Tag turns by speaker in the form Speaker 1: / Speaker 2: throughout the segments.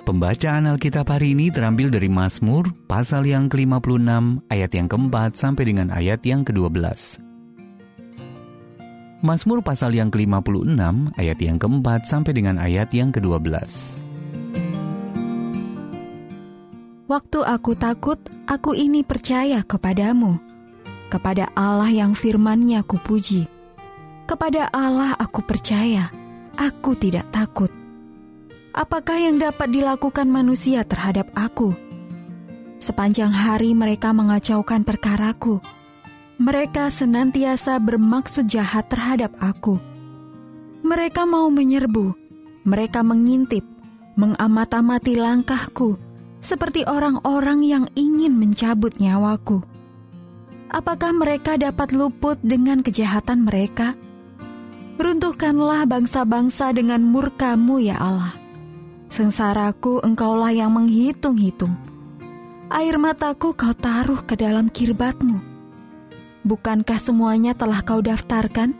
Speaker 1: Pembacaan Alkitab hari ini terambil dari Mazmur pasal yang ke-56 ayat yang keempat sampai dengan ayat yang ke-12. Mazmur pasal yang ke-56 ayat yang keempat sampai dengan ayat yang ke-12.
Speaker 2: Waktu aku takut, aku ini percaya kepadamu. Kepada Allah yang firman-Nya kupuji. Kepada Allah aku percaya, aku tidak takut. Apakah yang dapat dilakukan manusia terhadap aku? Sepanjang hari mereka mengacaukan perkaraku. Mereka senantiasa bermaksud jahat terhadap aku. Mereka mau menyerbu, mereka mengintip, mengamati langkahku, seperti orang-orang yang ingin mencabut nyawaku. Apakah mereka dapat luput dengan kejahatan mereka? Runtuhkanlah bangsa-bangsa dengan murka-Mu, ya Allah. Sengsaraku Engkaulah yang menghitung-hitung. Air mataku Kau taruh ke dalam kirbat-Mu. Bukankah semuanya telah Kau daftarkan?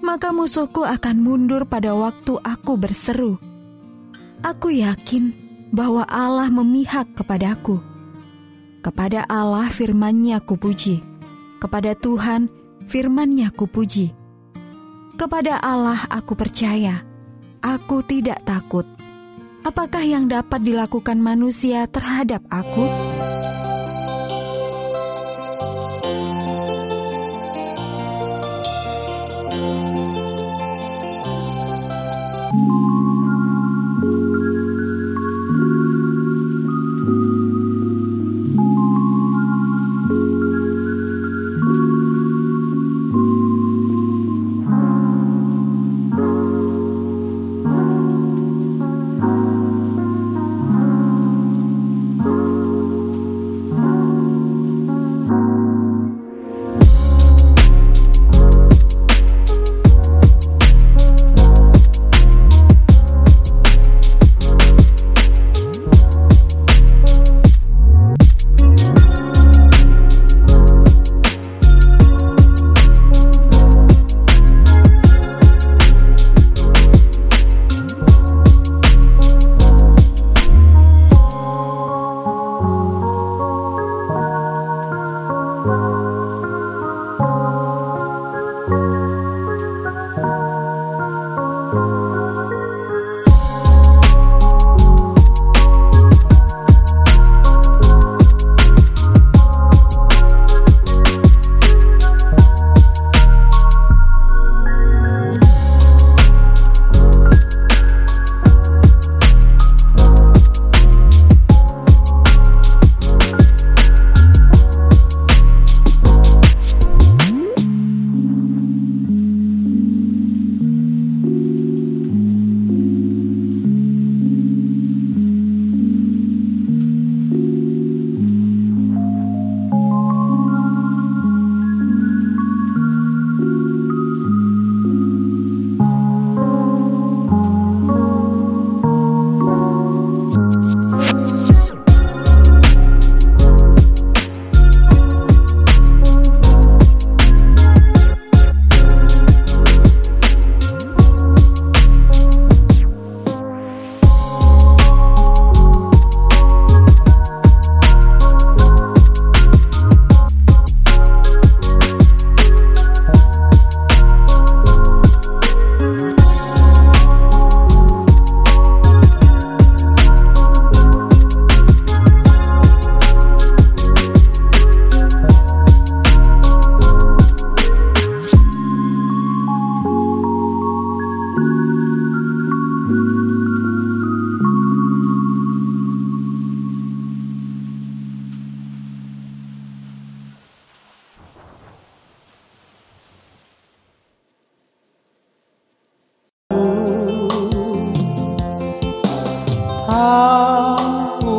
Speaker 2: Maka musuhku akan mundur pada waktu aku berseru. Aku yakin bahwa Allah memihak kepadaku. Kepada Allah firman-Nya kupuji. Kepada Tuhan firman-Nya kupuji. Kepada Allah aku percaya. Aku tidak takut. Apakah yang dapat dilakukan manusia terhadap aku?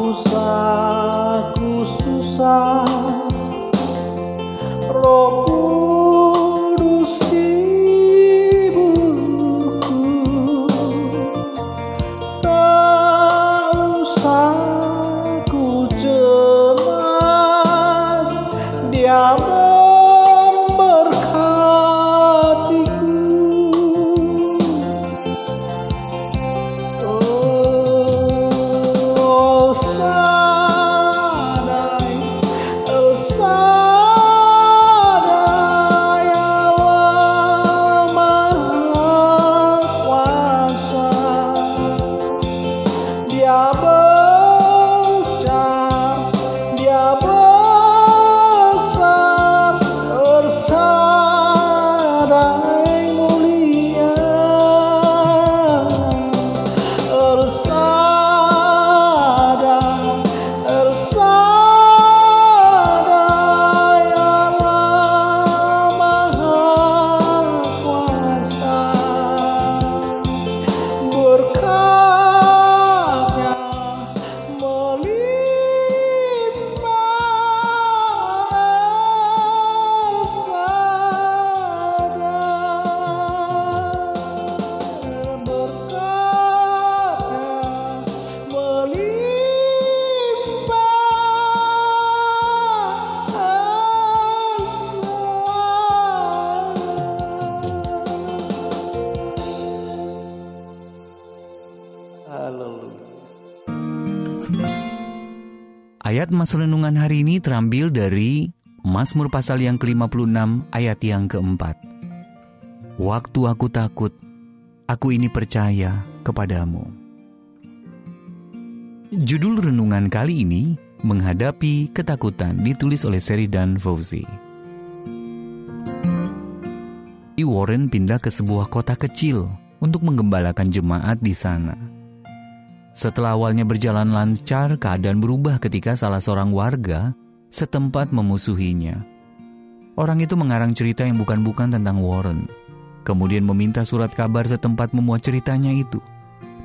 Speaker 3: Usahaku susah, Roh Kudus hiburku. Tak usah ku cemas, Dia memberkatiku. Oh, Haleluya.
Speaker 1: Ayat Mas Renungan hari ini terambil dari Mazmur pasal yang ke-56 ayat yang keempat. Waktu aku takut, aku ini percaya kepadamu. Judul renungan kali ini, Menghadapi Ketakutan, ditulis oleh Sheridan Fauzi. Warren pindah ke sebuah kota kecil untuk menggembalakan jemaat di sana. Setelah awalnya berjalan lancar, keadaan berubah ketika salah seorang warga setempat memusuhinya. Orang itu mengarang cerita yang bukan-bukan tentang Warren, kemudian meminta surat kabar setempat memuat ceritanya itu,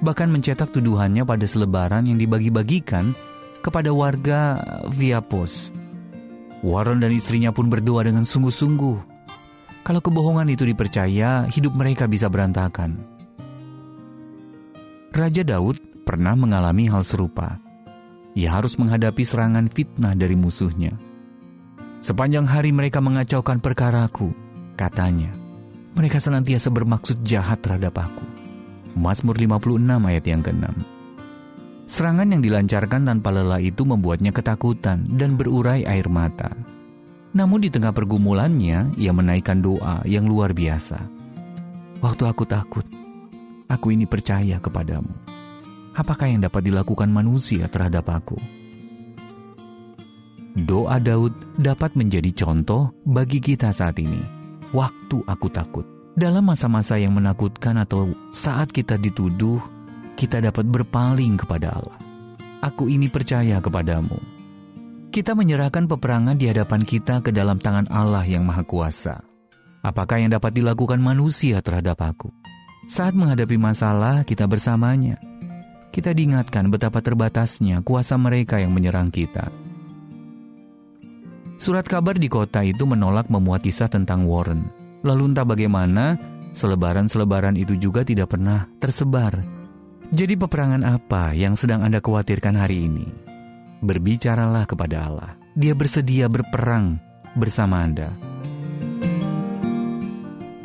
Speaker 1: bahkan mencetak tuduhannya pada selebaran yang dibagi-bagikan kepada warga via pos. Warren dan istrinya pun berdoa dengan sungguh-sungguh. Kalau kebohongan itu dipercaya, hidup mereka bisa berantakan. Raja Daud pernah mengalami hal serupa. Ia harus menghadapi serangan fitnah dari musuhnya. Sepanjang hari mereka mengacaukan perkaraku, katanya. Mereka senantiasa bermaksud jahat terhadap aku. Mazmur 56 ayat yang ke-6. Serangan yang dilancarkan tanpa lelah itu membuatnya ketakutan dan berurai air mata. Namun di tengah pergumulannya, ia menaikkan doa yang luar biasa. Waktu aku takut, aku ini percaya kepadamu. Apakah yang dapat dilakukan manusia terhadap aku? Doa Daud dapat menjadi contoh bagi kita saat ini. Waktu aku takut. Dalam masa-masa yang menakutkan atau saat kita dituduh, kita dapat berpaling kepada Allah. Aku ini percaya kepadamu. Kita menyerahkan peperangan di hadapan kita ke dalam tangan Allah yang Maha Kuasa. Apakah yang dapat dilakukan manusia terhadap aku? Saat menghadapi masalah, kita bersamanya. Kita diingatkan betapa terbatasnya kuasa mereka yang menyerang kita. Surat kabar di kota itu menolak memuat kisah tentang Warren. Lalu entah bagaimana, selebaran-selebaran itu juga tidak pernah tersebar. Jadi peperangan apa yang sedang Anda khawatirkan hari ini? Berbicaralah kepada Allah. Dia bersedia berperang bersama Anda.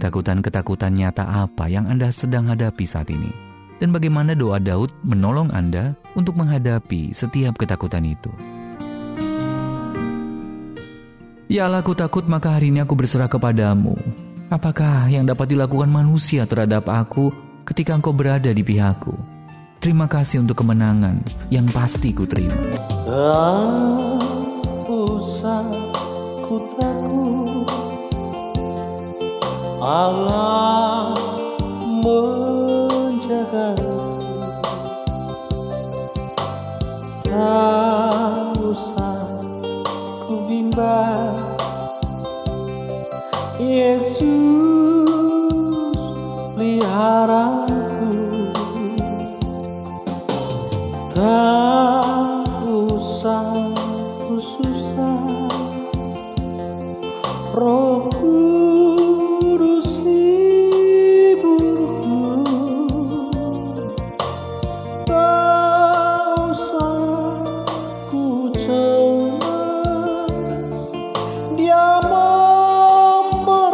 Speaker 1: Ketakutan-ketakutan nyata apa yang Anda sedang hadapi saat ini? Dan bagaimana doa Daud menolong Anda untuk menghadapi setiap ketakutan itu? Ya Allah, aku takut, maka hari ini aku berserah kepadamu. Apakah yang dapat dilakukan manusia terhadap aku ketika Engkau berada di pihakku? Terima kasih untuk kemenangan yang pasti ku terima.
Speaker 3: Tak usah ku takut, Allah menjagaku. Tak usah ku bimbang, Yesus peliharaku. Tak usah ku susah, Roh Kudus hiburku. Tak usah ku cemas, Dia memberkatiku.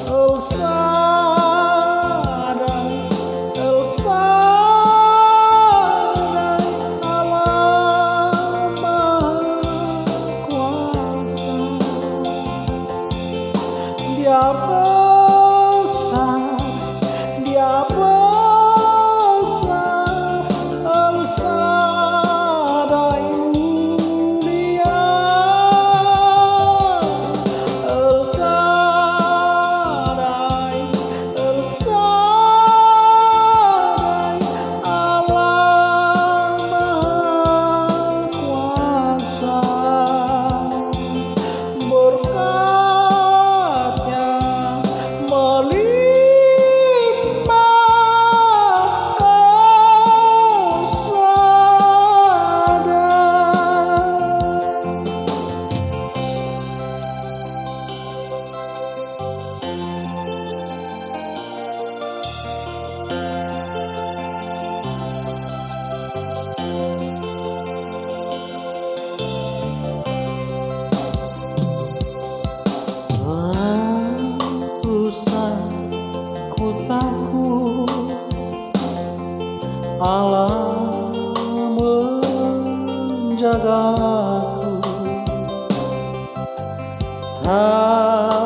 Speaker 3: El Shaddai, El Shaddai, Allah Maha Kuasa. Dia besar, Dia besar, El Shaddai mulia, El Shaddai, El Shaddai, Allah Maha Kuasa. Berkat-Nya Tuhan.